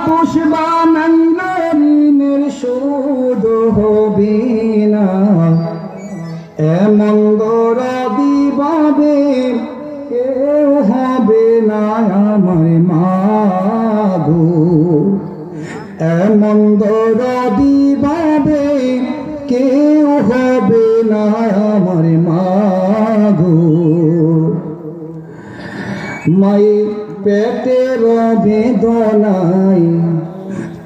আপোষ বানাইলে ঋণের শোধ হবে না, এমন দরদি ভাবে কেউ হবে না আমার মাগো, এমন দরদি ভাবে কেউ হবে না আমার মাগো। মায়ের পেটের বেদনায়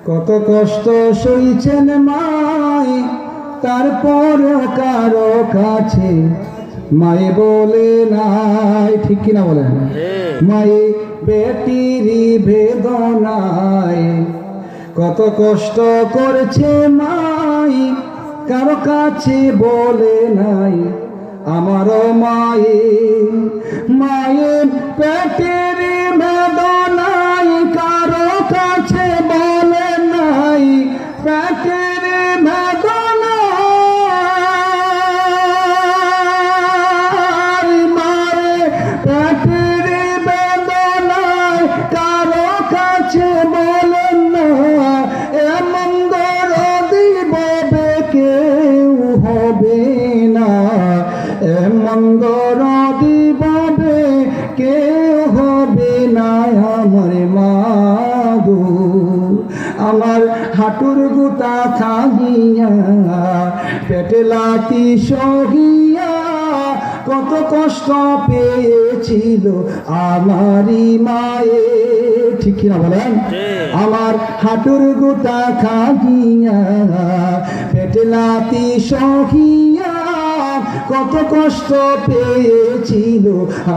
কত কষ্ট সইছেন মাই, তারপর কারো কাছে মায়ে বলে নাই, ঠিক কিনা বলেন? মায়ে বেটির বেদনায় কত কষ্ট করছে মাই, কারো কাছে বলে নাই আমার মায়ে। মায়ের পেটের বেদনায় কারো কাছে বলে নাই, পেটের বেদনায় মায়ের পেটের বেদনায় কারো কাছে বলে না, এমন দরদি ভাবে কেউ হবে না, এমন দরদি ভাবে কেউ হবে না আমার মাগো। আমার হাঁটুর গুটা খাইয়া পেটে লাথি সহিয়া কত কষ্ট পেয়েছিল আমারই মায়ে, ঠিক কিনা বলেন? আমার হাঁটুর গুটা খাইয়া পেটে লাথি সহিয়া কত কষ্ট পেয়েছিল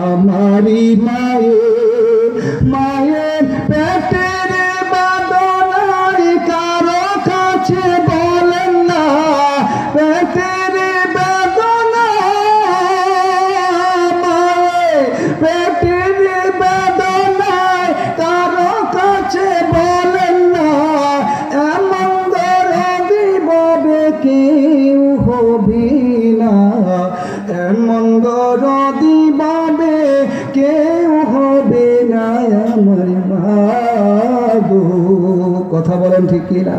আমারই মায়ে। মায়ের পেটের বেদনায় কারো কাছে বলেন না, পেটের বেদনায় মায়ের পেটের বেদনায় কারো কাছে বলেন না, এমন দরদি ভাবে কেউ হবে না, এমন দরদি ভাবে কেউ হবে না আমার মাগো। কথা বলেন ঠিক কিনা?